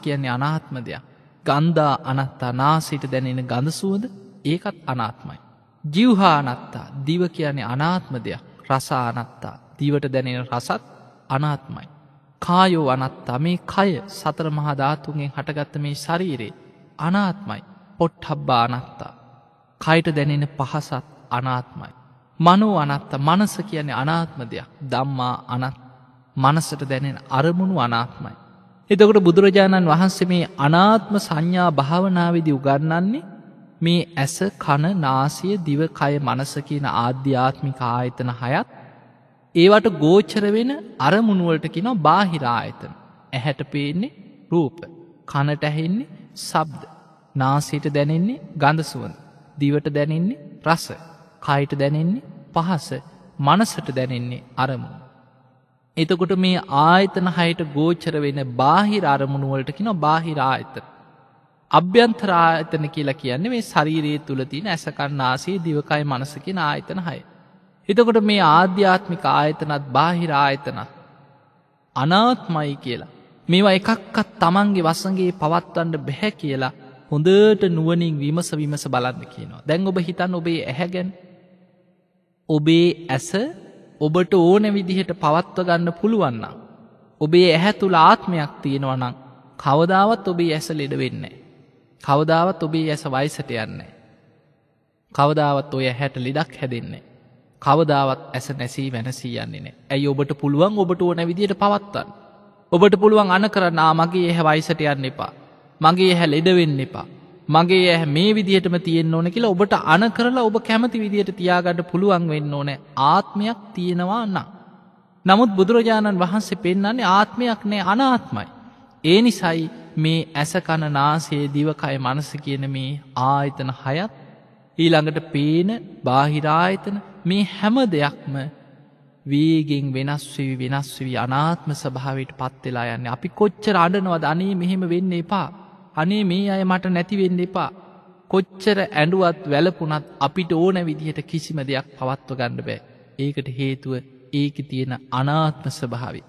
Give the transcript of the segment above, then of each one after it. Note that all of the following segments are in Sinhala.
කියන්නේ අනාත්ම දෙයක්. ගන්ධා අනත්තා නාසයට දැනෙන ගඳ සුවඳ ඒකත් අනාත්මයි. ජීවහා අනත්තා දිව කියන්නේ අනාත්ම දෙයක්. රස අනත්තා දිවට දැනෙන රසත් අනාත්මයි. කායෝ අනත්තා මේ කය සතර මහා ධාතුන්ගෙන් හටගත්ත මේ ශරීරේ අනාත්මයි. පොට්ටබ්බා අනත්තා කයට දැනෙන පහසත් අනාත්මයි. මනෝ අනත්තා මනස කියන්නේ අනාත්ම දෙයක්. ධම්මා අනත් මනසට දැනෙන අරමුණු අනාත්මයි. එතකොට බුදුරජාණන් වහන්සේ මේ අනාත්ම සංඥා භාවනාවේදී උගන්වන්නේ මේ ඇස කන නාසය දිව කය මනස කියන ආධ්‍යාත්මික ආයතන හයත් ඒවට ගෝචර වෙන අරමුණු වලට කියනවා බාහිර ආයතන. ඇහැට පේන්නේ රූප, කනට ඇහෙන්නේ ශබ්ද, නාසයට දැනෙන්නේ ගඳ සුවඳ, දිවට දැනෙන්නේ රස, කයට දැනෙන්නේ පහස, මනසට දැනෙන්නේ අරමුණු. එතකොට මේ ආයතන හයට ගෝචර වෙන බාහිර අරමුණු වලට කියනවා බාහිර ආයතන. අභ්‍යන්තර ආයතන කියලා කියන්නේ මේ ශරීරයේ තුල තියෙන ඇස කන නාසය දිවකය මනස කියන ආයතන හය. එතකොට මේ ආධ්‍යාත්මික ආයතනත් බාහිර ආයතනත් අනාත්මයි කියලා. මේවා එකක්වත් Tamanගේ වසඟේ පවත්වන්න බැහැ කියලා හොඳට නුවණින් විමස බලන්න කියනවා. දැන් ඔබ හිතන්න ඔබේ ඇහැ ගැන. ඔබේ ඇස ඔබට ඕන විදිහට පවත්ව ගන්න පුළුවන් නම් ඔබේ ඇහැ තුල ආත්මයක් තියෙනවා නම් කවදාවත් ඔබේ ඇස ලෙඩ වෙන්නේ නැහැ. කවදාවත් ඔබේ ඇස වයසට යන්නේ නැහැ. කවදාවත් ඔය ඇහැට ලෙඩක් හැදෙන්නේ නැහැ. කවදාවත් ඇස නැසී වෙනසී යන්නේ නැහැ. ඇයි ඔබට පුළුවන් ඔබට ඕන විදිහට පවත්වන්න. ඔබට පුළුවන් අන කරන්න මගේ ඇහැ වයසට යන්න එපා. මගේ ඇහැ ලෙඩ වෙන්න එපා. මගේ ඇහැ මේ විදිහටම තියෙන්න ඕන කියලා ඔබට අන කරලා ඔබ කැමති විදිහට තියාගන්න පුළුවන් වෙන්න ඕනේ ආත්මයක් තියෙනවා නම්. නමුත් බුදුරජාණන් වහන්සේ පෙන්වන්නේ ආත්මයක් නෑ අනාත්මයි. ඒ නිසායි මේ ඇස කන නාසය දිවකය මනස කියන මේ ආයතන හයත් ඊළඟට පේන බාහිර ආයතන මේ හැම දෙයක්ම වේගෙන් වෙනස් වෙවි අනාත්ම ස්වභාවයට පත් වෙලා යන්නේ. අපි කොච්චර අඬනවද අනේ මෙහෙම වෙන්න එපා. අනේ මේ අය මට නැති වෙන්න එපා. කොච්චර ඇඬුවත් වැළපුණත් අපිට ඕන විදිහට කිසිම දෙයක් පවත්ව ගන්න බෑ. ඒකට හේතුව ඒකේ තියෙන අනාත්ම ස්වභාවය.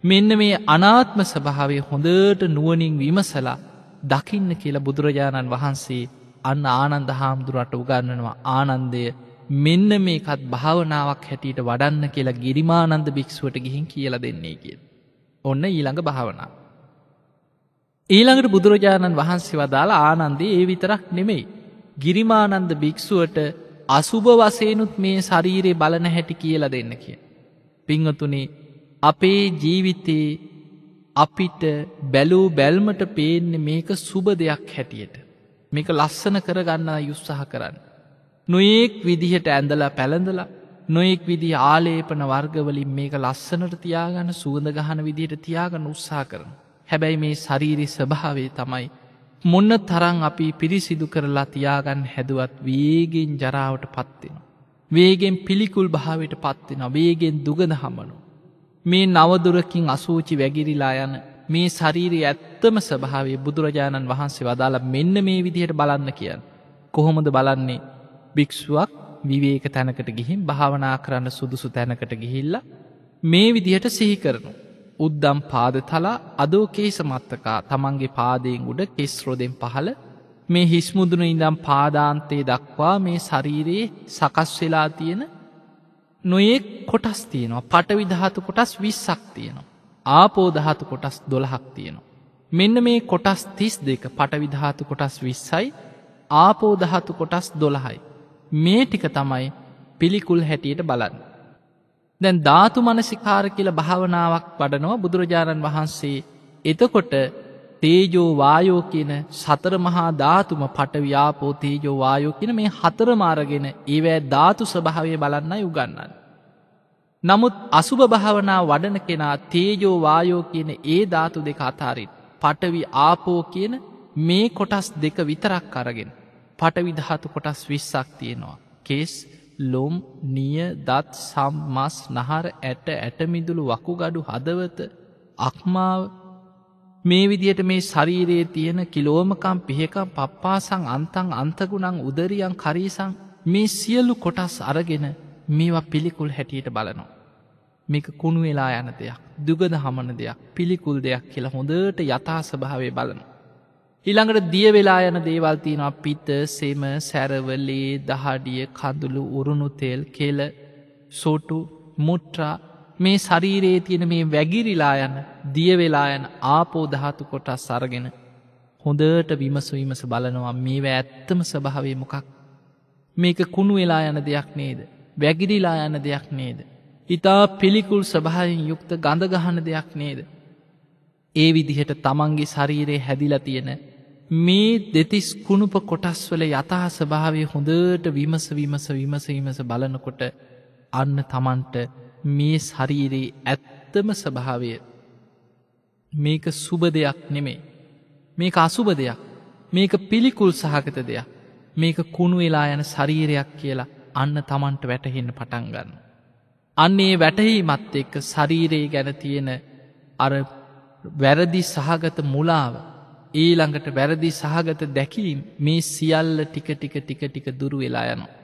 මෙන්න මේ අනාත්ම ස්වභාවය හොඳට නුවණින් විමසලා දකින්න කියලා බුදුරජාණන් වහන්සේ අන්න ආනන්ද හාමුදුරුවන්ට උගන්වනවා. ආනන්දය මෙන්න මේකත් භාවනාවක් හැටියට වඩන්න කියලා ගිරිමානන්ද භික්ෂුවට ගිහින් කියලා දෙන්නේ කියලා. ඔන්න ඊළඟ භාවනාව. ඊළඟට බුදුරජාණන් වහන්සේ වදාලා ආනන්දේ ඒ විතරක් නෙමෙයි. ගිරිමානන්ද භික්ෂුවට අසුභ වශයෙන්ුත් මේ ශරීරේ බලන හැටි කියලා දෙන්න කියලා. පින්වතුනි අපේ ජීවිතේ අපිට බැලූ බැල්මට පේන්නේ මේක සුබ දෙයක් හැටියට. මේක ලස්සන කරගන්න උත්සාහ කරන්න. නොයෙක් විදිහට ඇඳලා පැළඳලා නොයෙක් විදිහ ආලේපන වර්ගවලින් මේක ලස්සනට තියාගන්න සුවඳ ගහන විදිහට තියාගන්න උත්සාහ කරනවා. හැබැයි මේ ශරීරයේ ස්වභාවය තමයි මොන්න තරම් අපි පිරිසිදු කරලා තියාගන්න හැදුවත් වේගෙන් ජරාවට පත් වෙනවා. වේගෙන් පිළිකුල් භාවයට පත් වෙනවා. වේගෙන් දුගඳ හමනවා. මේ නවදුරකින් අසූචි වැగిරිලා යන මේ ශරීරයේ ඇත්තම ස්වභාවය බුදුරජාණන් වහන්සේ වදාලා මෙන්න මේ විදිහට බලන්න කියන්නේ. කොහොමද බලන්නේ? භික්ෂුවක් විවේක තැනකට ගිහින් භාවනා කරන්න සුදුසු තැනකට ගිහිල්ලා මේ විදිහට සිහි කරනවා. උද්දම් පාදතලා අදෝ කේස මත්තකා තමන්ගේ පාදයෙන් උඩ කෙස් රොදෙන් පහළ මේ හිස් මුදුන ඉඳන් පාදාන්තයේ දක්වා මේ ශරීරයේ සකස් වෙලා තියෙන නොයෙක් කොටස් තියෙනවා. පඨවි ධාතු කොටස් 20ක් තියෙනවා. ආපෝ ධාතු කොටස් 12ක් තියෙනවා. මෙන්න මේ කොටස් 32 පඨවි ධාතු කොටස් 20යි ආපෝ ධාතු කොටස් 12යි. මේ ටික තමයි පිළිකුල් හැටියට බලන්නේ. දැන් ධාතු මනසිකාර කියලා භාවනාවක් වඩනවා බුදුරජාණන් වහන්සේ. එතකොට තේජෝ වායෝ කියන සතර මහා ධාතුම පඨවි ආපෝ තේජෝ වායෝ කියන මේ හතරම අරගෙන ඒවැ ධාතු ස්වභාවය බලන්නයි උගන්වන්නේ. නමුත් අසුභ භාවනා වඩන කෙනා තේජෝ වායෝ කියන ඒ ධාතු දෙක අතරින් පඨවි ආපෝ කියන මේ කොටස් දෙක විතරක් අරගෙන පඨවි ධාතු කොටස් 20ක් තියෙනවා. කේස් ලොම් නිය දත් සම් මස් නහර ඇට ඇටමිදුළු වකුගඩු හදවත අක්මාව මේ විදියට මේ ශරීරයේ තියෙන කිලෝමකම් පිහකම් පප්පාසං අන්තං අන්තගුණං උදරියං කරීසං මේ සියලු කොටස් අරගෙන මේවා පිළිකුල් හැටියට බලනවා. මේක කුණු වෙලා යන දෙයක්, දුගද හමන දෙයක්, පිළිකුල් දෙයක් කියලා හොඳට යථා ස්වභාවය බලන. ඊළඟට දිය වෙලා යන දේවල් තියෙනවා. පිත, සෙම, සැරවලේ, දහඩිය, කඳුළු, උරුණු තෙල්, කෙල, සොටු, මුට්‍රා, මේ ශරීරයේ තියෙන මේ වැගිරිලා යන, දිය වෙලා යන ආපෝ ධාතු කොටස් අරගෙන හොඳට විමස බලනවා මේවා ඇත්තම ස්වභාවය මොකක්? මේක කුණු වෙලා යන දෙයක් නේද? වැගිරිලා යන දෙයක් නේද? ඊතා පිළිකුල් ස්වභාවයෙන් යුක්ත ගඳ ගහන දෙයක් නේද? ඒ විදිහට තමන්ගේ ශරීරයේ හැදිලා තියෙන මේ දෙතිස් කුණුප කොටස් වල යථා ස්වභාවය හොඳට විමස බලනකොට අන්න තමන්ට මේ ශරීරයේ ඇත්තම ස්වභාවය මේක සුබ දෙයක් නෙමෙයි. මේක අසුබ දෙයක්. මේක පිළිකුල් සහගත දෙයක්. මේක කුණු වෙලා යන ශරීරයක් කියලා අන්න තමන්ට වැටහෙන්න පටන් ගන්න. අන්න ඒ වැටහීමත් එක්ක ශරීරයේ ගැන තියෙන අර වැරදි සහගත මුලාව, ඊළඟට වැරදි සහගත දැකීම් මේ සියල්ල ටික දුරු වෙලා යනවා.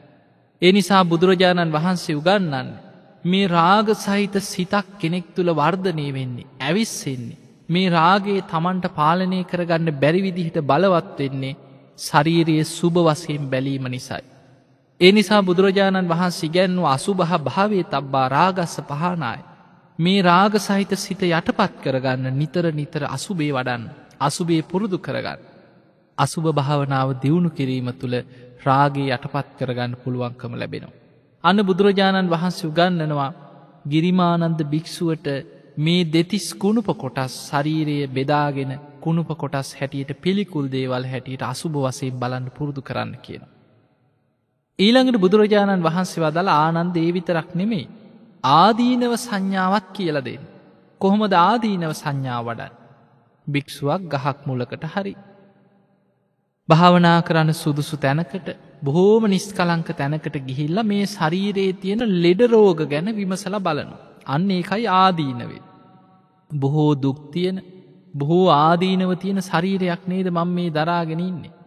ඒ නිසා බුදුරජාණන් වහන්සේ උගන්වන්නේ මේ රාග සහිත සිතක් කෙනෙක් තුල වර්ධනය වෙන්නේ, ඇවිස්සෙන්නේ. මේ රාගයේ තමන්ට පාලනය කරගන්න බැරි විදිහට බලවත් වෙන්නේ ශරීරයේ සුබ වශයෙන් බැලීම නිසායි. ඒ නිසා බුදුරජාණන් වහන්සේ ඉගැන්වූ අසුභ භාවයේ තබ්බා රාගස්ස පහනාය. මේ රාග සහිත සිත යටපත් කරගන්න නිතර අසුභේ වඩන්න, අසුභේ පුරුදු කරගන්න. අසුභ භාවනාව දියුණු කිරීම තුළ රාගේ යටපත් කරගන්න පුළුවන්කම ලැබෙනවා. අන්න බුදුරජාණන් වහන්සේ උගන්වනවා ගිරිමානන්ද භික්ෂුවට මේ දෙතිස් කුණුප කොටස් ශරීරයේ බෙදාගෙන කුණුප කොටස් හැටියට පිළිකුල් දේවල් හැටියට අසුභ වශයෙන් බලන්න පුරුදු කරන්න කියනවා. ඊළඟට බුදුරජාණන් වහන්සේ වදාළ ආනන්ද ඒ විතරක් නෙමෙයි, ආදීනව සංඥාවක් කියලා දෙන්න. කොහොමද ආදීනව සංඥාව වඩන්නේ? භික්ෂුවක් ගහක් මුලකට හරි භාවනා කරන්න සුදුසු තැනකට, බොහෝම නිස්කලංක තැනකට ගිහිල්ලා මේ ශරීරයේ තියෙන ලෙඩ රෝග ගැන විමසලා බලනවා. අන්න ඒකයි ආදීනවේ. බොහෝ දුක් තියෙන, බොහෝ ආදීනව තියෙන ශරීරයක් නේද මම මේ දරාගෙන ඉන්නේ.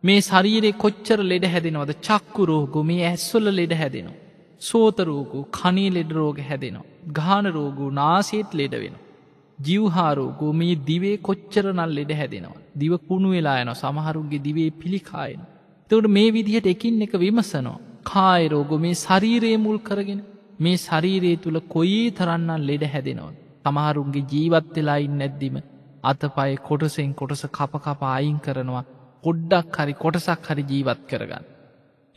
මේ ශරීරේ කොච්චර ලෙඩ හැදෙනවද? චක්කු රෝගෝ, මේ ඇස්වල ලෙඩ හැදෙනවා. සෝත රෝගෝ, කනේ ලෙඩ රෝග හැදෙනවා. ගාන රෝගෝ, නාසයේත් ලෙඩ වෙනවා. ජීවහා රෝගෝ, මේ දිවේ කොච්චරනම් ලෙඩ හැදෙනවා. දිව කුණු වෙලා යනවා. සමහරුන්ගේ දිවේ පිළිකා එනවා. එතකොට මේ විදිහට එකින් එක විමසනවා. කාය රෝගෝ, මේ ශරීරයේ මුල් කරගෙන මේ ශරීරය තුල කොයි තරම්නම් ලෙඩ හැදෙනවද? සමහරුන්ගේ ජීවත් වෙලා ඉන්නේ නැද්දිම අතපය කොටසෙන් කොටස කප අයින් කරනවා. පොඩ්ඩක් හරි කොටසක් හරි ජීවත් කරගන්න.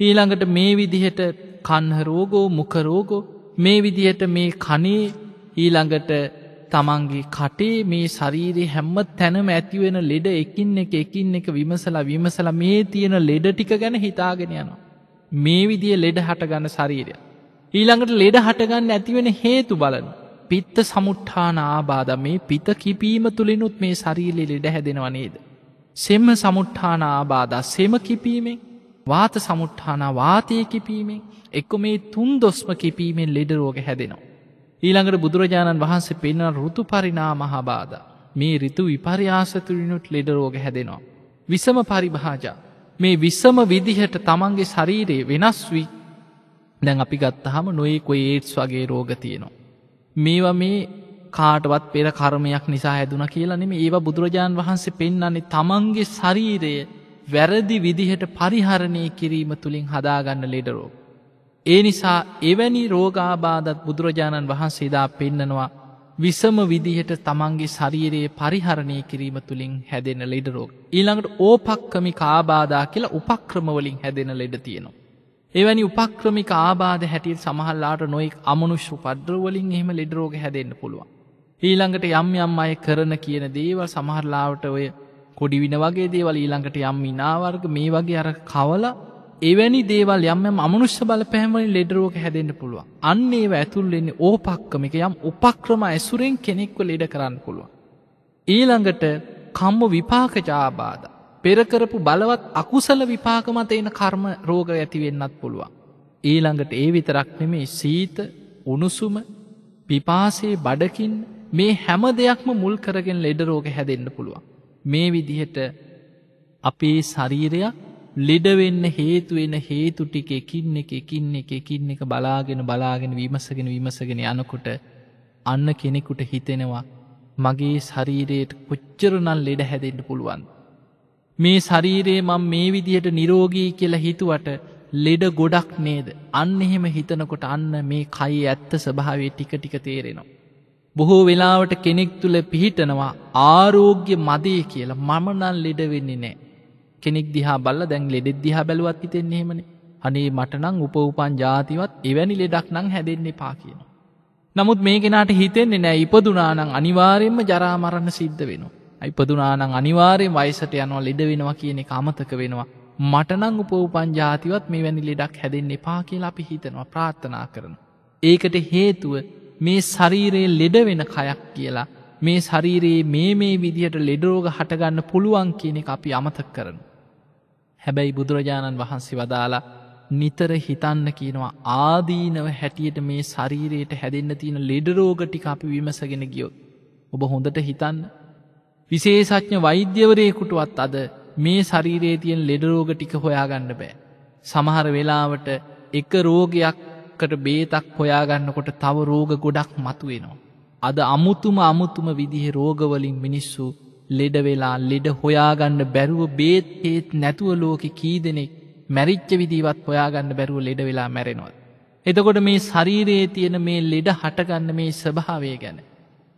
ඊළඟට මේ විදිහට කන්හ රෝගෝ, මුඛ රෝගෝ, මේ විදිහට මේ කනේ, ඊළඟට තමන්ගේ කටේ, මේ ශරීරයේ හැම තැනම ඇති වෙන ලෙඩ එකින් එක විමසලා මේ තියෙන ලෙඩ ටික ගැන හිතාගෙන යනවා. මේ විදිහේ ලෙඩ හටගන්න ශරීරය. ඊළඟට ලෙඩ හටගන්න ඇති වෙන හේතු බලන. පිත්ත සමුට්ඨාන ආබාධ, මේ පිත කිපීම තුලිනුත් මේ ශරීරයේ ලෙඩ හැදෙනව නේද? සෙම සමුට්ඨාන ආබාධ, සෙම කිපීමෙන්, වාත සමුට්ඨාන වාතයේ කිපීමෙන්, එක්ක මේ තුන් දොස්ම කිපීමෙන් ලෙඩ රෝග හැදෙනවා. ඊළඟට බුදුරජාණන් වහන්සේ පෙන්වන ඍතු පරිණාම ආබාධ, මේ ඍතු විපර්යාස තුලිනුත් ලෙඩ රෝග හැදෙනවා. විසම පරිභාජා, මේ විසම විදිහට තමන්ගේ ශරීරයේ වෙනස් වී, දැන් අපි ගත්තාම නොයෙකුයි ඒඩ්ස් වගේ රෝග තියෙනවා. මේවා මේ කාටවත් පෙර කර්මයක් නිසා හැදුනා කියලා නෙමෙයි. ඒවා බුදුරජාන් වහන්සේ පෙන්වන්නේ තමන්ගේ ශරීරය වැරදි විදිහට පරිහරණය කිරීම තුලින් හදාගන්න ලෙඩ රෝග. ඒ නිසා එවැනි රෝගාබාධත් බුදුරජාණන් වහන්සේ දා පෙන්නනවා විසම විදිහට තමන්ගේ ශරීරයේ පරිහරණය කිරීම තුලින් හැදෙන ලෙඩ රෝග. ඊළඟට ඕපක්‍රමික ආබාධා කියලා උපක්‍රම වලින් හැදෙන ලෙඩ තියෙනවා. එවැනි උපක්‍රමික ආබාධ හැටියට සමහරලාට නොයෙක් අමනුෂ්‍ය උපද්‍රව වලින් එහෙම ලෙඩ රෝග හැදෙන්න පුළුවන්. ඊළඟට යම් අය කරන කියන දේවල් සමහරලාට ඔය කොඩි වින වගේ දේවල්, ඊළඟට යම් විනා වර්ග, මේ වගේ අර කවලා එවැනි දේවල් යම් අමනුෂ්‍ය බලපෑම් වලින් ලෙඩ රෝග හැදෙන්න පුළුවන්. අන්න ඒව ඇතුල් වෙන්නේ ඕපක්‍රමික යම් උපක්‍රම ඇසුරෙන් කෙනෙක්ව ලෙඩ කරන්න පුළුවන්. ඊළඟට කම්ම විපාකජ ආබාධ, පෙර කරපු බලවත් අකුසල විපාක මත එන කර්ම රෝග ඇති වෙන්නත් පුළුවන්. ඊළඟට ඒ විතරක් නෙමෙයි, සීත, උණුසුම, පිපාසයේ බඩකින්, මේ හැම දෙයක්ම මුල් කරගෙන ලෙඩ රෝග හැදෙන්න පුළුවන්. මේ විදිහට අපේ ශරීරය ලෙඩ වෙන්න හේතු වෙන හේතු ටික එකින් එක බලාගෙන විමසගෙන යනකොට අන්න කෙනෙකුට හිතෙනවා මගේ ශරීරයට කොච්චරනම් ලෙඩ හැදෙන්න පුළුවන්. මේ ශරීරයේ මම මේ විදිහට නිරෝගී කියලා හිතුවට ලෙඩ ගොඩක් නේද? අන්න එහෙම හිතනකොට අන්න මේ කයේ ඇත්ත ස්වභාවය ටික ටික තේරෙනවා. බොහෝ වෙලාවට කෙනෙක් තුල පිහිටනවා ආරෝග්‍ය මදේ කියලා. මම නම් ලෙඩ වෙන්නේ නැහැ. කෙනෙක් දිහා බලලා දැන් ලෙඩෙක් දිහා බැලුවත් හිතෙන්නේ එහෙමනේ. අනේ මට නම් උපන් ජාතිවත් එවැනි ලෙඩක් නම් හැදෙන්න එපා කියනවා. නමුත් මේ කෙනාට හිතෙන්නේ නැහැ ඉපදුනා නම් අනිවාර්යයෙන්ම ජරා මරණ සිද්ධ වෙනවා. ඉපදුනා නම් අනිවාර්යෙන් වයසට යනවා ලෙඩ වෙනවා කියන එක අමතක වෙනවා. මට නම් උපන් ජාතිවත් මෙවැනි ලෙඩක් හැදෙන්න එපා කියලා අපි හිතනවා ප්‍රාර්ථනා කරනවා. ඒකට හේතුව මේ ශරීරයේ ලෙඩ වෙන කයක් කියලා මේ ශරීරයේ මේ විදිහට ලෙඩ රෝග හටගන්න පුළුවන් කියන එක අපි අමතක කරනවා. හැබැයි බුදුරජාණන් වහන්සේ වදාලා නිතර හිතන්න කියනවා ආදීනව හැටියට මේ ශරීරයට හැදෙන්න තියෙන ලෙඩ රෝග ටික අපි විමසගෙන ගියොත් ඔබ හොඳට හිතන්න. විශේෂඥ වෛද්‍යවරයෙකුටවත් අද මේ ශරීරයේ තියෙන ලෙඩ රෝග ටික හොයාගන්න බෑ. සමහර වෙලාවට එක රෝගයකට බේතක් හොයාගන්නකොට තව රෝග ගොඩක් මතුවෙනවා. අද අමුතුම විදිහේ රෝගවලින් මිනිස්සු ලෙඩ වෙලා ලෙඩ හොයාගන්න බැරුව බේත් හේත් නැතුව ලෝකෙ කී දෙනෙක් මැරිච්ච විදිහවත් හොයාගන්න බැරුව ලෙඩ වෙලා මැරෙනවා. එතකොට මේ ශරීරයේ තියෙන මේ ලෙඩ හටගන්න මේ ස්වභාවය ගැන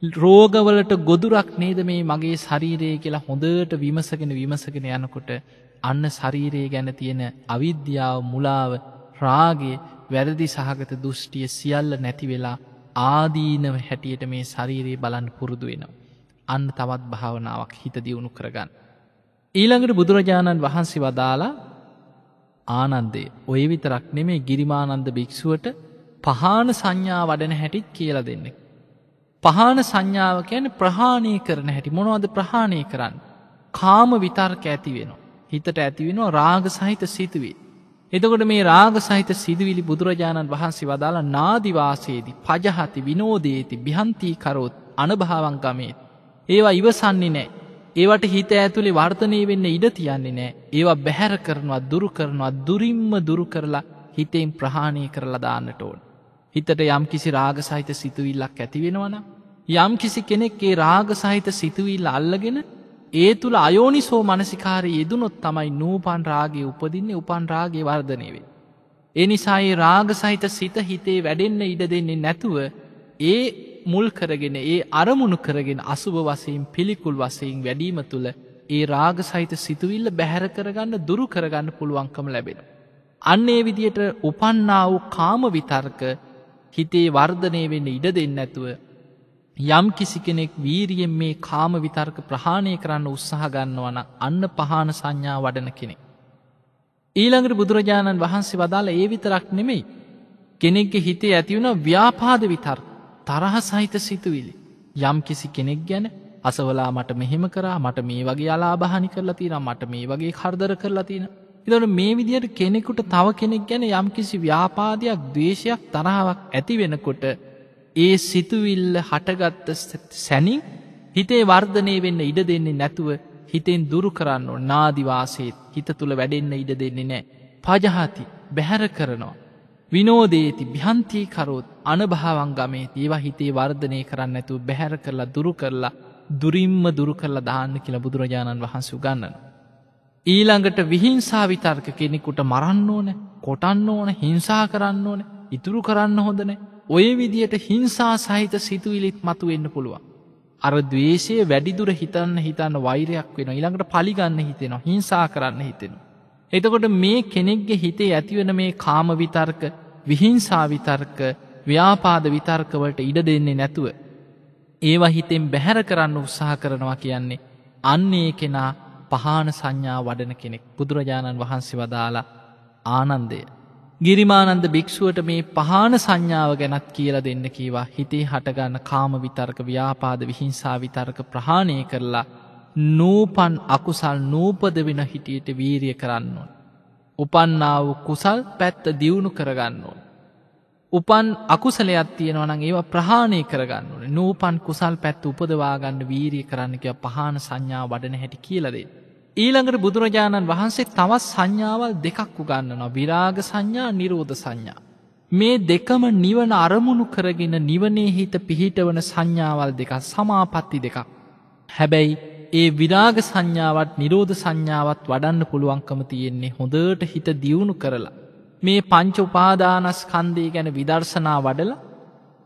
රෝගවලට ගොදුරක් නේද මේ මගේ ශරීරය කියලා හොඳට විමසගෙන යනකොට අන්න ශරීරය ගැන තියෙන අවිද්‍යාව මුලාව රාගය වැරදි සහගත දෘෂ්ටිය සියල්ල නැති වෙලා ආදීනව හැටියට මේ ශරීරය බලන්න පුරුදු වෙනවා. අන්න තවත් භාවනාවක් හිත දියුණු කරගන්න. ඊළඟට බුදුරජාණන් වහන්සේ වදාලා ආනන්දේ ඔය විතරක් නෙමේ ගිරිමානන්ද භික්ෂුවට පහාන සංඥා වඩන හැටිත් කියලා දෙන්නේ. පහාන සංඥාව කියන්නේ ප්‍රහාණය කරන හැටි. මොනවද ප්‍රහාණය කරන්නේ? කාම විතර්ක ඇති වෙනවා. හිතට ඇති වෙනවා රාග සහිත සිතුවිලි. එතකොට මේ රාග සහිත සිතුවිලි බුදුරජාණන් වහන්සේ වදාලා නාදිවාසේදී පජහති විනෝදේති බිහන්ති කරොත් අනභවං ගමේති. ඒවා ඉවසන්නේ නැහැ. ඒවට හිත ඇතුලේ වර්ධනය වෙන්න ඉඩ තියන්නේ නැහැ. ඒවා බැහැර කරනවා දුරු කරනවා දුරින්ම දුරු කරලා හිතෙන් ප්‍රහාණය කරලා දාන්නට ඕන. හිතට යම් කිසි රාග සහිත සිතුවිල්ලක් ඇති වෙනවනම් යම් කිසි කෙනෙක් ඒ රාග සහිත සිතුවිල්ල අල්ලගෙන ඒ තුල අයෝනිසෝ මනසිකාරයේ යෙදුනොත් තමයි නූපන් රාගයේ උපදින්නේ උපන් රාගයේ වර්ධනය වෙන්නේ. ඒ නිසා ඒ රාග සහිත සිත හිතේ වැඩෙන්න ඉඩ දෙන්නේ නැතුව ඒ මුල් කරගෙන ඒ අරමුණු කරගෙන අසුබ වශයෙන් පිළිකුල් වශයෙන් වැඩිම තුල ඒ රාග සහිත සිතුවිල්ල බැහැර කරගන්න දුරු කරගන්න පුළුවන්කම ලැබෙනවා. අන්න ඒ විදියට උපන්නා වූ කාම විතර්ක හිතේ වර්ධනය වෙන්න ඉඩ දෙන්නේ නැතුව යම් කිසි කෙනෙක් වීරියෙන් මේ කාම විතර්ක ප්‍රහාණය කරන්න උත්සාහ ගන්නවා නම් අන්න පහාන සංඥා වඩන කෙනෙක්. ඊළඟට බුදුරජාණන් වහන්සේ වදාළ ඒ විතරක් නෙමෙයි කෙනෙක්ගේ හිතේ ඇති වෙන ව්‍යාපාද විතර්ක තරහ සහිත සිතුවිලි. යම් කිසි කෙනෙක් ගැන අසවලා මට මෙහෙම කරා මට මේ වගේ අලාභහානි කරලා තියෙනවා මට මේ වගේ කරදර කරලා තියෙනවා. එතකොට මේ විදිහට කෙනෙකුට තව කෙනෙක් ගැන යම් කිසි ව්‍යාපාදයක් ද්වේෂයක් තරහාවක් ඇති වෙනකොට ඒ සිතුවිල්ල හටගත්ත සැනින් හිතේ වර්ධනය වෙන්න ඉඩ දෙන්නේ නැතුව හිතෙන් දුරු කරන්න ඕන. නාදිවාසේත් හිත තුල වැඩෙන්න ඉඩ දෙන්නේ නැහැ. පජහති බැහැර කරනවා. විනෝදේති බිහන්ති කරොත් අනභවං ගමේති. ඒවා හිතේ වර්ධනය කරන්න නැතුව බැහැර කරලා දුරු කරලා දුරින්ම දුරු කරලා දාන්න කියලා බුදුරජාණන් වහන්සේ උගන්වනවා. ඊළඟට විහිංසා විතර්ක කෙනෙකුට මරන්න ඕන, කොටන්න ඕන, හිංසා කරන්න ඕන, ඉතුරු කරන්න හොඳ නැහැ. ඔය විදියට හිංසා සහිත සිතුවිලිත් මතුවෙන්න පුළුවන්. අර ද්වේෂය වැඩිදුර හිතන්න වෛරයක් වෙනවා. ඊළඟට පලි ගන්න හිතෙනවා, හිංසා කරන්න හිතෙනවා. එතකොට මේ කෙනෙක්ගේ හිතේ ඇතිවෙන මේ කාම විතර්ක, විහිංසා විතර්ක, ව්‍යාපාද විතර්ක වලට ඉඩ දෙන්නේ නැතුව ඒවා හිතෙන් බැහැර කරන්න උත්සාහ කරනවා කියන්නේ අන්නේ කෙනා පහාන සංඥා වඩන කෙනෙක්. බුදුරජාණන් වහන්සේ වදාලා ආනන්දය ගිරිමානන්ද භික්ෂුවට මේ පහාන සංඥාව ගැනත් කියලා දෙන්න කීවා. හිතේ හටගන්න කාම විතර්ක, ව්‍යාපාද, විහිංසා විතර්ක ප්‍රහාණය කරලා නූපන් අකුසල් නූපද වෙන හිටියට වීරිය කරන්න ඕන. උපන්නා වූ කුසල් පැත්ත දියුණු කරගන්න ඕන. උපන් අකුසලයක් තියෙනවා නම් ඒවා ප්‍රහාණය කරගන්න ඕනේ. නූපන් කුසල් පැත්ත උපදවා ගන්න වීරිය කරන්න කියලා පහාන සංඥා වඩන හැටි කියලා දෙන්න. ඊළඟට බුදුරජාණන් වහන්සේ තවත් සංඥාවල් දෙකක් උගන්වනවා. විරාග සංඥා, නිරෝධ සංඥා. මේ දෙකම නිවන අරමුණු කරගෙන නිවනේ හිත පිහිටවන සංඥාවල් දෙකක් සමාපatti දෙකක්. හැබැයි ඒ විරාග සංඥාවත් නිරෝධ සංඥාවත් වඩන්න පුළුවන්කම තියෙන්නේ හොඳට හිත දියුණු කරලා. මේ පංච උපාදානස්කන්ධය ගැන විදර්ශනා වඩලා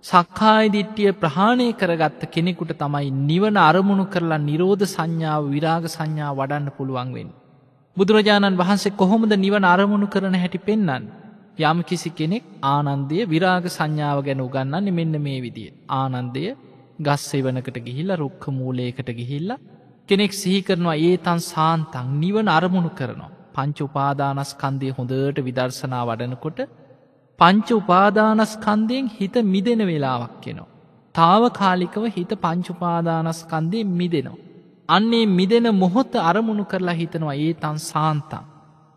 සක්කාය දිට්ඨිය ප්‍රහාණය කරගත්ත කෙනෙකුට තමයි නිවන අරමුණු කරලා නිරෝධ සංඥාව විරාග සංඥාව වඩන්න පුළුවන් වෙන්නේ. බුදුරජාණන් වහන්සේ කොහොමද නිවන අරමුණු කරන හැටි පෙන්වන්නේ? යම් කිසි කෙනෙක් ආනන්දය විරාග සංඥාව ගැන උගන්වන්නේ මෙන්න මේ විදිය. ආනන්දය ගස් සෙවණකට ගිහිල්ලා රුක්ක මූලයකට ගිහිල්ලා කෙනෙක් සිහි කරනවා ඒතං සාන්තං නිවන අරමුණු කරනවා. පංච උපාදානස්කන්ධය හොඳට විදර්ශනා වඩනකොට පංච උපාදානස්කන්ධයෙන් හිත මිදෙන වෙලාවක් එනවා. తాවකාලිකව හිත පංච උපාදානස්කන්ධයෙන් මිදෙනවා. අන්නේ මිදෙන මොහොත අරමුණු කරලා හිතනවා ඒතං සාන්තං.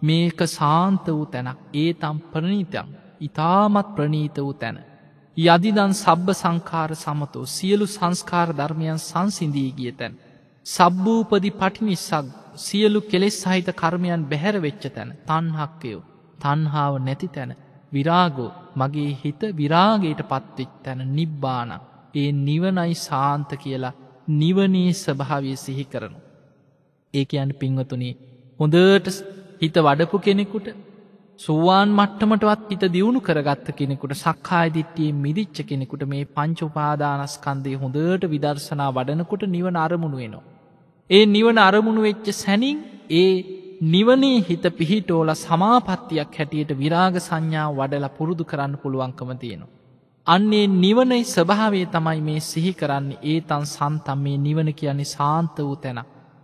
මේක සාන්ත වූ තැනක්. ඒතං ප්‍රණීතං. ඊ타මත් ප්‍රණීත වූ තැන. යදිදන් සබ්බ සංඛාර සමතෝ සියලු සංස්කාර ධර්මයන් සංසිඳී ගිය තැන. සබ්බූපදි පටිනිස්සග් සියලු කෙලෙස් සහිත කර්මයන් බැහැර වෙච්ච තැන. තණ්හක්කයෝ තණ්හාව නැති තැන. විරාගෝ මගේ හිත විරාගයට පත්වෙච්ච තැන. නිබ්බාන ඒ නිවනයි සාන්ත කියලා නිවනේ ස්වභාවය සිහි කරනු. ඒ කියන්නේ පින්වතුනි හොඳට හිත වඩපු කෙනෙකුට සෝවාන් මට්ටමටවත් හිත දියුණු කරගත්ත කෙනෙකුට සක්කාය දිට්ඨියෙන් මිදිච්ච කෙනෙකුට මේ පංච උපාදානස්කන්ධය හොඳට විදර්ශනා වඩනකොට නිවන අරමුණු වෙනවා. ඒ නිවන අරමුණු වෙච්ච සැනින් ඒ නිවනේ හිත පිහිටෝල සමාපත්තියක් හැටියට විරාග සංඥාව වඩලා පුරුදු කරන්න පුළුවන්කම තියෙනවා. අන්නේ නිවනේ ස්වභාවය තමයි මේ සිහි කරන්නේ ඒතං සන්තම් මේ නිවන කියන්නේ සාන්ත වූ තැන.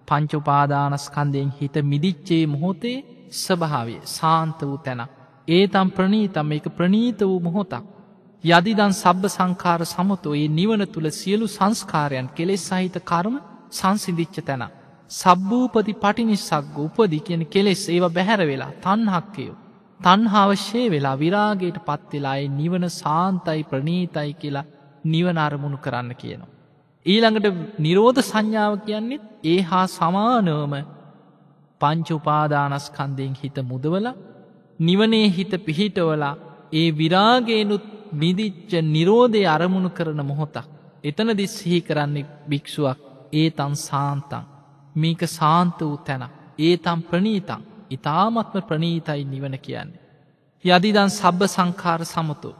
පංච උපාදානස්කන්ධයෙන් හිත මිදිච්චේ මොහොතේ ස්වභාවය සාන්ත වූ තැන. ඒතං ප්‍රණීතම් මේක ප්‍රණීත වූ මොහොතක්. යදිදන් සබ්බ සංඛාර සමතෝ ඒ නිවන තුල සියලු සංස්කාරයන් කෙලෙස් සහිත කර්ම සංසිඳිච්ච තැන. සබ්බූපදි පටිනිස්සග්ග උපදි කියන කෙලෙස් ඒවා බැහැර වෙලා තණ්හක්කයෝ තණ්හාව ෂේ වෙලා විරාගයට පත් වෙලා ඒ නිවන සාන්තයි ප්‍රණීතයි කියලා නිවන අරමුණු කරන්න කියනවා. ඊළඟට නිරෝධ සංඥාව කියන්නේ ඒ හා සමානවම පංච උපාදානස්කන්ධයෙන් හිත මුදවලා නිවනේ හිත පිහිටවලා ඒ විරාගේනුත් මිදිච්ච නිරෝධය අරමුණු කරන මොහොතක්. එතනදි සිහි කරන්නේ භික්ෂුවක් ඒතං සාන්තං මේක සාන්ත වූ තැන. ඒතං ප්‍රණීතං ඊ타මත්ම ප්‍රණීතයි නිවන කියන්නේ. යදිදන් සබ්බ සංඛාර සමතෝ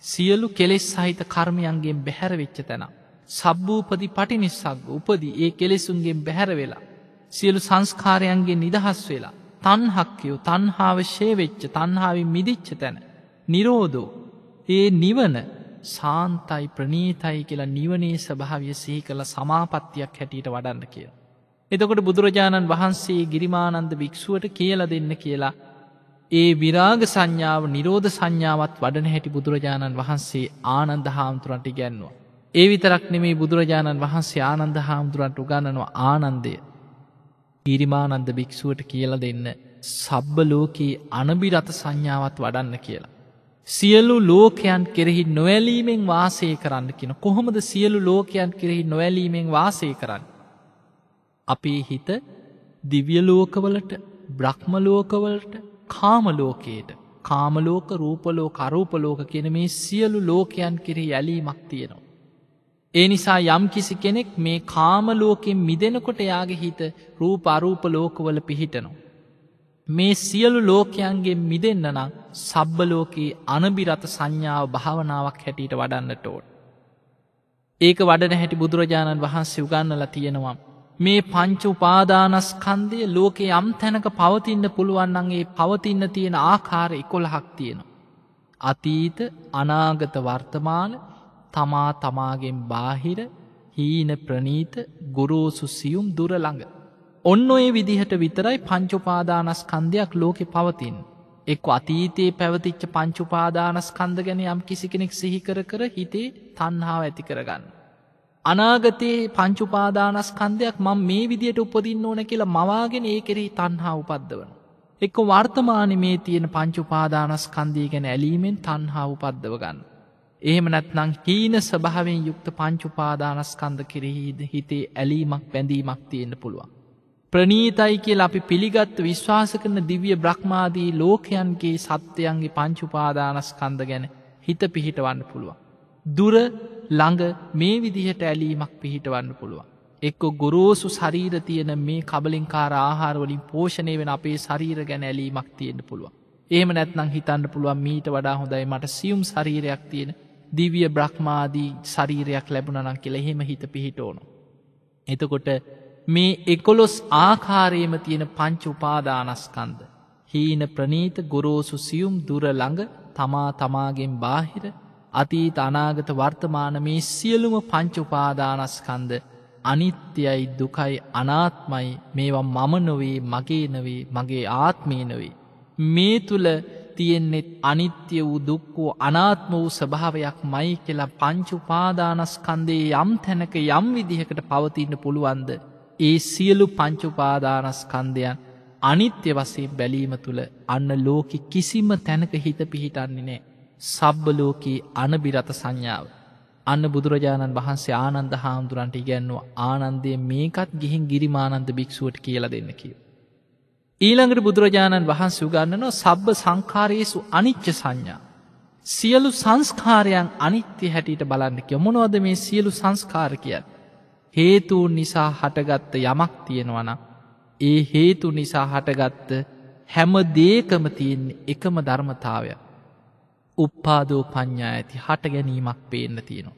සියලු කෙලෙස් සහිත කර්මයන්ගෙන් බැහැර වෙච්ච තැන. සබ්බූපදි පටිනිස්සග්ග උපදී ඒ කෙලෙසුන්ගෙන් බැහැර වෙලා සියලු සංස්කාරයන්ගෙන් නිදහස් වෙලා තණ්හක්කයෝ තණ්හාව ෂේ වෙච්ච තණ්හාවෙන් මිදිච්ච තැන. නිරෝධෝ ඒ නිවන සාන්තයි ප්‍රණීතයි කියලා නිවනේ ස්වභාවය සිහි කරලා සමාපත්තියක් හැටියට වඩන්න කියලා. එතකොට බුදුරජාණන් වහන්සේ ගිරිමානන්ද භික්ෂුවට කියලා දෙන්න කියලා ඒ විරාග සංඥාව නිරෝධ සංඥාවත් වඩන හැටි බුදුරජාණන් වහන්සේ ආනන්ද හාමුදුරන්ට ඉගැන්වුවා. ඒ විතරක් නෙමේ බුදුරජාණන් වහන්සේ ආනන්ද හාමුදුරන්ට උගන්වනවා ආනන්දය ගිරිමානන්ද භික්ෂුවට කියලා දෙන්න සබ්බ ලෝකයේ අනබිරත සංඥාවත් වඩන්න කියලා. සියලු ලෝකයන් කෙරෙහි නොඇලීමෙන් වාසය කරන්න කියන. කොහොමද සියලු ලෝකයන් කෙරෙහි නොඇලීමෙන් වාසය කරන්න? අපේ හිත දිව්‍ය ලෝකවලට බ්‍රහ්ම ලෝකවලට කාමලෝකයට කාමලෝක රූපලෝක අරූපලෝක කියන මේ සියලු ලෝකයන් කෙරෙහි ඇලීමක් තියෙනවා. ඒ නිසා යම් කිසි කෙනෙක් මේ කාමලෝකෙන් මිදෙනකොට යාගේ හිත රූප අරූප ලෝකවල පිහිටනවා. මේ සියලු ලෝකයන්ගෙන් මිදෙන්න නම් සබ්බ ලෝකයේ අනබිරත සංඥාව භාවනාවක් හැටියට වඩන්නට ඕන. ඒක වඩන හැටි බුදුරජාණන් වහන්සේ උගන්වලා තියෙනවා. මේ පංච උපාදානස්කන්ධය ලෝකේ යම් තැනක පවතින්න පුළුවන් නම් ඒ පවතින්න තියෙන ආකාර 11ක් තියෙනවා. අතීත අනාගත වර්තමාන තමා තමාගෙන් බාහිර හීන ප්‍රනීත ගුරුසු සියුම් දුර ළඟ. ඔන්න ඔය විදිහට විතරයි පංච උපාදානස්කන්ධයක් ලෝකේ පවතින්නේ. එක්ක අතීතයේ පැවතිච්ච පංච උපාදානස්කන්ධ ගැන යම් කිසි කෙනෙක් සිහි කර කර හිතේ තණ්හාව ඇති කරගන්න. අනාගතයේ පංච උපාදානස්කන්ධයක් මම මේ විදියට උපදින්න ඕන කියලා මවාගෙන ඒ කෙරෙහි තණ්හාව උපද්දවන. එක්ක වර්තමානයේ මේ තියෙන පංච උපාදානස්කන්ධය ගැන ඇලීමෙන් තණ්හාව උපද්දව ගන්න. එහෙම නැත්නම් හීන ස්වභාවයෙන් යුක්ත පංච උපාදානස්කන්ධ කෙරෙහි හිතේ ඇලීමක් බැඳීමක් තියෙන්න පුළුවන්. ප්‍රණීතයි කියලා අපි පිළිගත් විශ්වාස කරන දිව්‍ය බ්‍රහ්මාදී ලෝකයන්ගේ සත්‍යයන්ගේ පංච උපාදානස්කන්ධ ගැන හිත පිහිටවන්න පුළුවන්. දුර ළඟ මේ විදිහට ඇලීමක් පිහිටවන්න පුළුවන්. එක්ක ගොරෝසු ශරීර තියෙන මේ කබලින්කාර ආහාරවලින් පෝෂණය වෙන අපේ ශරීර ගැන ඇලීමක් තියෙන්න පුළුවන්. එහෙම නැත්නම් හිතන්න පුළුවන් මීට වඩා හොඳයි මට සියුම් ශරීරයක් තියෙන දිව්‍ය බ්‍රහ්මාදී ශරීරයක් ලැබුණා නම් කියලා එහෙම හිත පිහිටවනවා. එතකොට මේ 11 ආකාරයේම තියෙන පංච උපාදානස්කන්ධ හීන ප්‍රනීත ගොරෝසු සියුම් දුර ළඟ තමා තමාගෙන් බාහිර අතීත අනාගත වර්තමාන මේ සියලුම පංච උපාදානස්කන්ධ අනිත්‍යයි දුකයි අනාත්මයි මේවා මම නොවේ මගේ නෙවේ මගේ ආත්මය නෙවේ මේ තුල තියෙන්නේ අනිත්‍ය වූ දුක් වූ අනාත්ම වූ ස්වභාවයක් මයි කියලා පංච උපාදානස්කන්ධයේ යම් තැනක යම් විදිහකට පවතින්න පුළුවන්ද ඒ සියලු පංච උපාදානස්කන්ධයන් අනිත්‍ය වශයෙන් බැලීම තුල අන්න ලෝකෙ කිසිම තැනක හිත පිහිටන්නේ නැහැ. සබ්බ ලෝකී අනබිරත සංඥාව. අන්න බුදුරජාණන් වහන්සේ ආනන්ද හාමුදුරන්ට ඉගැන්වුවා ආනන්දේ මේකත් ගිහින් ගිරිමානන්ද භික්ෂුවට කියලා දෙන්න කියලා. ඊළඟට බුදුරජාණන් වහන්සේ උගන්වනවා සබ්බ සංඛාරේසු අනිච්ච සංඥා. සියලු සංස්කාරයන් අනිත්‍ය හැටියට බලන්න කිය. මොනවද මේ සියලු සංස්කාර කියන්නේ? හේතුන් නිසා හටගත්ත යමක් තියෙනවා නම් ඒ හේතු නිසා හටගත්ත හැම දෙයකම තියෙන එකම ධර්මතාවය. උප්පාදෝ පඤ්ඤායති හට ගැනීමක් පේන්න තියෙනවා.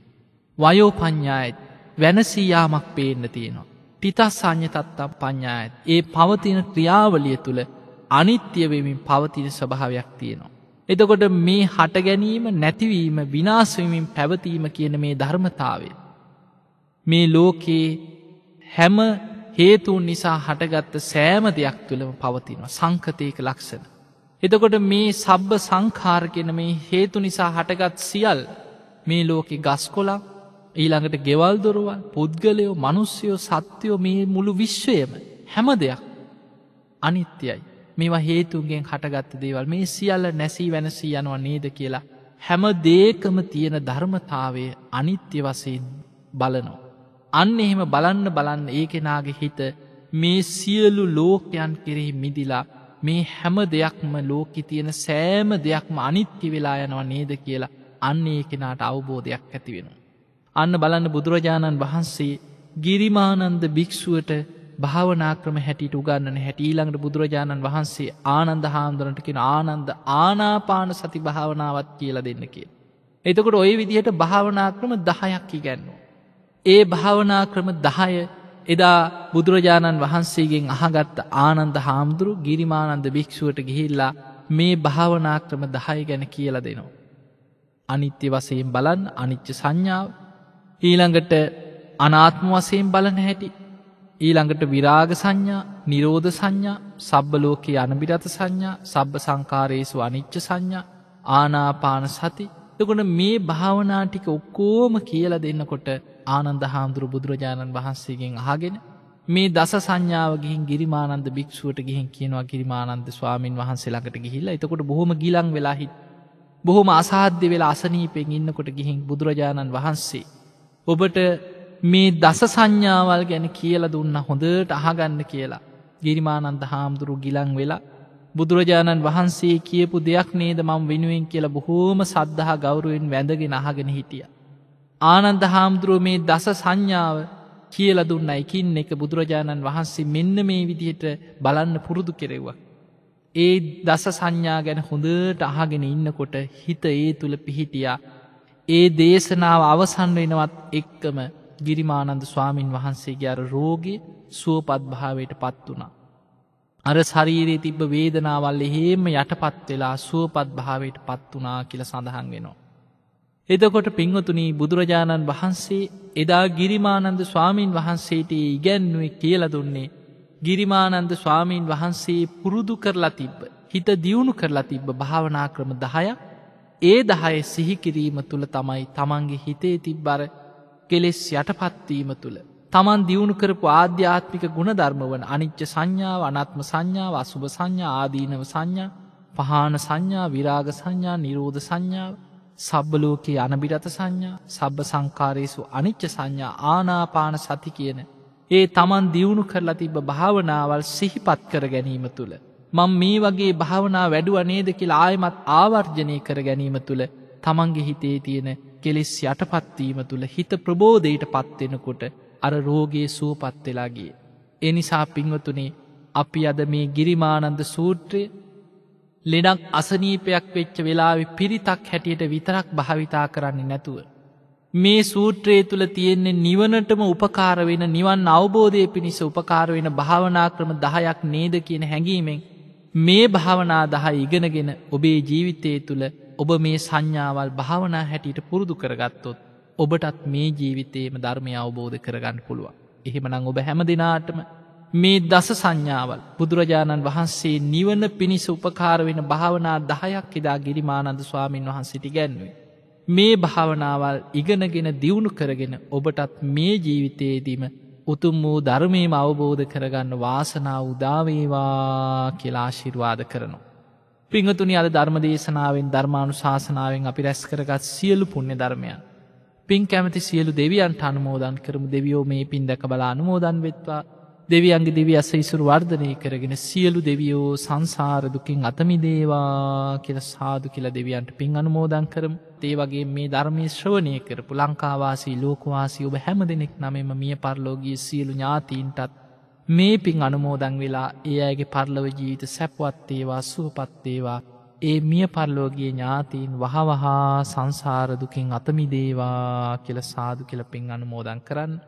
වයෝ පඤ්ඤායති වෙනසී යාමක් පේන්න තියෙනවා. තිතස්සඤ්ඤ තත්තම් පඤ්ඤායති ඒ පවතින ක්‍රියාවලිය තුල අනිත්‍ය වෙමින් පවතින ස්වභාවයක් තියෙනවා. එතකොට මේ හට ගැනීම නැතිවීම විනාශ වෙමින් පැවතීම කියන මේ ධර්මතාවය මේ ලෝකේ හැම හේතුන් නිසා හටගත්ත සෑම දෙයක් තුළම පවතිනවා සංකතයක ලක්ෂණ. එතකොට මේ සබ්බ සංඛාර කියන මේ හේතු නිසා හටගත් සියල් මේ ලෝකේ ගස් කොළන් ඊළඟට ගෙවල් දොරවල් පුද්ගලයෝ මිනිස්සුયો සත්වයෝ මේ මුළු විශ්වයම හැම දෙයක් අනිත්‍යයි. මේවා හේතුන්ගෙන් හටගත්ත දේවල් මේ සියල්ල නැසී වෙනසී යනවා නේද කියලා හැම දෙයකම තියෙන ධර්මතාවය අනිත්‍ය වශයෙන් බලනවා. අන්න එහෙම බලන්න ඒ කෙනාගේ හිත මේ සියලු ලෝකයන් කෙරෙහි මිදිලා මේ හැම දෙයක්ම ලෝකේ තියෙන සෑම දෙයක්ම අනිත්‍ය වෙලා යනවා නේද කියලා අන්න ඒ කෙනාට අවබෝධයක් ඇති වෙනවා. අන්න බලන්න බුදුරජාණන් වහන්සේ ගිරිමානන්ද භික්ෂුවට භාවනා ක්‍රම හැටියට උගන්වන හැටි ඊළඟට බුදුරජාණන් වහන්සේ ආනන්ද හාමුදුරන්ට කියන ආනන්ද ආනාපාන සති භාවනාවත් කියලා දෙන්න කියලා. එතකොට ওই විදිහට භාවනා ක්‍රම 10ක් ඉගැන්වුවා. ඒ භාවනා ක්‍රම 10 එදා බුදුරජාණන් වහන්සේගෙන් අහගත්ත ආනන්ද හාමුදුරු ගිරිමානන්ද භික්ෂුවට ගිහිල්ලා මේ භාවනා ක්‍රම 10 ගැන කියලා දෙනවා. අනිත්‍ය වශයෙන් බලන්න අනිච්ච සංඥාව, ඊළඟට අනාත්ම වශයෙන් බලන හැටි, ඊළඟට විරාග සංඥා, නිරෝධ සංඥා, සබ්බ ලෝකේ අනිබිරත සංඥා, සබ්බ සංඛාරේසු අනිච්ච සංඥා, ආනාපාන සති. එතකොට මේ භාවනා ටික ඔක්කොම කියලා දෙන්නකොට ආනන්ද හාමුදුරු බුදුරජාණන් වහන්සේගෙන් අහගෙන මේ දස සංඥාව ගිහින් ගිරිමානන්ද භික්ෂුවට ගිහින් කියනවා ගිරිමානන්ද ස්වාමින් වහන්සේ ළඟට ගිහිල්ලා එතකොට බොහොම ගිලන් වෙලා බොහොම අසාධ්‍ය වෙලා අසනීපෙන් ඉන්නකොට ගිහින් බුදුරජාණන් වහන්සේ ඔබට මේ දස සංඥාවල් ගැන කියලා දුන්නා හොඳට අහගන්න කියලා ගිරිමානන්ද හාමුදුරු ගිලන් වෙලා බුදුරජාණන් වහන්සේ කියපු දෙයක් නේද මම වෙනුවෙන් කියලා බොහෝම සද්ධා ගෞරවයෙන් වැඳගෙන අහගෙන හිටියා. ආනන්ද හාමුදුරුවෝ මේ දස සංඥාව කියලා දුන්න එකින් එක බුදුරජාණන් වහන්සේ මෙන්න මේ විදිහට බලන්න පුරුදු කෙරෙව්වා. ඒ දස සංඥා ගැන හොඳට අහගෙන ඉන්නකොට හිත ඒ තුල පිහිටියා. ඒ දේශනාව අවසන් වෙනවත් එක්කම ගිරිමානන්ද ස්වාමින් වහන්සේගේ අර රෝගී සුවපත් භාවයට පත් වුණා. අර ශරීරයේ තිබ්බ වේදනාවල් එහෙම යටපත් වෙලා සුවපත් භාවයට පත් වුණා කියලා සඳහන් වෙනවා. එතකොට පින්වතුනි බුදුරජාණන් වහන්සේ එදා ගිරිමානන්ද ස්වාමීන් වහන්සේට ඉගැන්වුවේ කියලා දුන්නේ ගිරිමානන්ද ස්වාමීන් වහන්සේ පුරුදු කරලා තිබ්බ හිත දියුණු කරලා තිබ්බ භාවනා ක්‍රම 10ක්. ඒ 10 සිහි කිරීම තුල තමයි තමන්ගේ හිතේ තිබ්බ අර කෙලෙස් යටපත් වීම තුල තමන් දියුණු කරපු ආධ්‍යාත්මික ගුණධර්ම වන අනිච්ච සංඥාව, අනාත්ම සංඥාව, අසුභ සංඥා, ආදීනව සංඥා, පහාන සංඥා, විරාග සංඥා, නිරෝධ සංඥාව, සබ්බ ලෝකේ අනිබිරත සංඥා, සබ්බ සංඛාරේසු අනිච්ච සංඥා, ආනාපාන සති කියන ඒ තමන් දියුණු කරලා තිබ්බ භාවනාවල් සිහිපත් කර ගැනීම තුල මම මේ වගේ භාවනා වැඩුවා නේද කියලා ආයමත් ආවර්ජනය කර ගැනීම තුල තමන්ගේ හිතේ තියෙන කෙලෙස් යටපත්වීම තුළ හිත ප්‍රබෝධයට පත්වෙනකොට අර රෝගේ සුවපත් වෙලා ගියේ. ඒ නිසා පින්වතුනේ අපි අද මේ ගිරිමානන්ද සූත්‍රය ලෙඩක් අසනීපයක් වෙච්ච වෙලාවෙ පිරිතක් හැටියට විතරක් භාවිතා කරන්නේ නැතුව. මේ සූත්‍රයේ තුළ තියෙන්නේ නිවනටම උපකාර වෙන නිවන් අවබෝධය පිණිස උපකාර වෙන භාවනා ක්‍රම 10ක් නේද කියන හැඟීමෙන් මේ භාවනා 10 ඉගෙනගෙන ඔබේ ජීවිතය තුළ ඔබ මේ සංඥාවල් භාවනා හැටියට පුරුදු කරගත්තොත් ඔබටත් මේ ජීවිතයේම ධර්මය අවබෝධ කරගන්න පුළුවන්. එහෙමනම් ඔබ හැම දිනාටම මේ දස සංඥාවල් බුදුරජාණන් වහන්සේ නිවන පිණිස උපකාර වෙන භාවනා 10ක් එදා ගිරිමානන්ද ස්වාමීන් වහන්සේට ඉගැන්වුවේ. මේ භාවනාවල් ඉගෙනගෙන දියුණු කරගෙන ඔබටත් මේ ජීවිතයේදීම උතුම් වූ ධර්මයේම අවබෝධ කරගන්න වාසනාව උදා වේවා කියලා ආශිර්වාද කරනවා. පින්වතුනි අද ධර්ම දේශනාවෙන් ධර්මානුශාසනාවෙන් අපි රැස් කරගත් සියලු පුණ්‍ය ධර්මයන් පින් කැමති සියලු දෙවියන්ට අනුමෝදන් කරමු. දෙවියෝ මේ පින් දැක බලා අනුමෝදන් වෙත්වා. දෙවියන්ගේ දිව්‍ය අසීසුරු වර්ධනය කරගෙන සියලු දෙවියෝ සංසාර දුකින් අත මිදේවා කියලා සාදු කියලා දෙවියන්ට පින් අනුමෝදන් කරමු. ඒ වගේ මේ ධර්මයේ ශ්‍රවණය කරපු ලංකාවාසී ලෝකවාසී ඔබ හැම දෙනෙක් නමෙම මිය පරලෝකීය සියලු ඥාතීන්ටත් මේ පින් අනුමෝදන් වෙලා ඒ අයගේ පරලොව ජීවිත සැපවත් වේවා සුවපත් වේවා. ඒ මිය පරලෝකීය ඥාතීන් වහවහා සංසාර දුකින් අත මිදේවා කියලා සාදු කියලා පින් අනුමෝදන් කරන්න.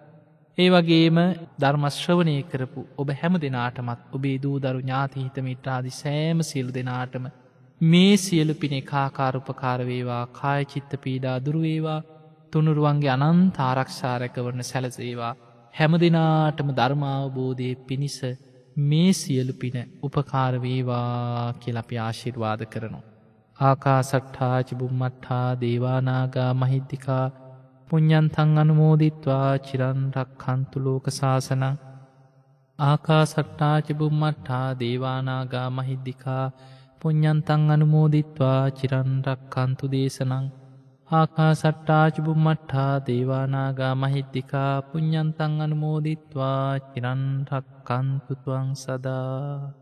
ඒ වගේම ධර්ම ශ්‍රවණය කරපු ඔබ හැම දෙනාටමත් ඔබේ දූ දරු ඥාති හිත මිත්‍රාදී සෑම සියලු දෙනාටම මේ සියලු පින ඒකාකාර උපකාර වේවා. කාය චිත්ත පීඩා දුරු වේවා. තුනුරුවන්ගේ අනන්ත ආරක්ෂා රැකවරණ සැලසේවා. හැම දිනාටම ධර්ම අවබෝධයේ පිණිස මේ සියලු පින උපකාර වේවා කියලා අපි ආශිර්වාද කරනවා. ආකාසට්ඨා ච බුම්මට්ඨා දේවා නාග මහිද්దికා පුඤ්ඤන්තං අනුමෝදිත්වා චිරන් රක්ඛන්තු ලෝක සාසනං. ආකාසට්ඨා ච බුම්මට්ඨා දේවා නාග මහිද්దికා පුඤ්ඤන්තං අනුමෝදිත්වා චිරන් රක්ඛන්තු දේශනං. ආකාසට්ඨා ච බුම්මට්ඨා දේවා නාග මහිද්దికා පුඤ්ඤන්තං අනුමෝදිත්වා චිරන් රක්ඛන්තු ත්වං සදා.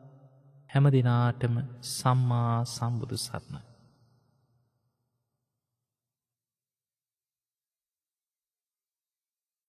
හැම දිනාටම සම්මා සම්බුදු සරණයි.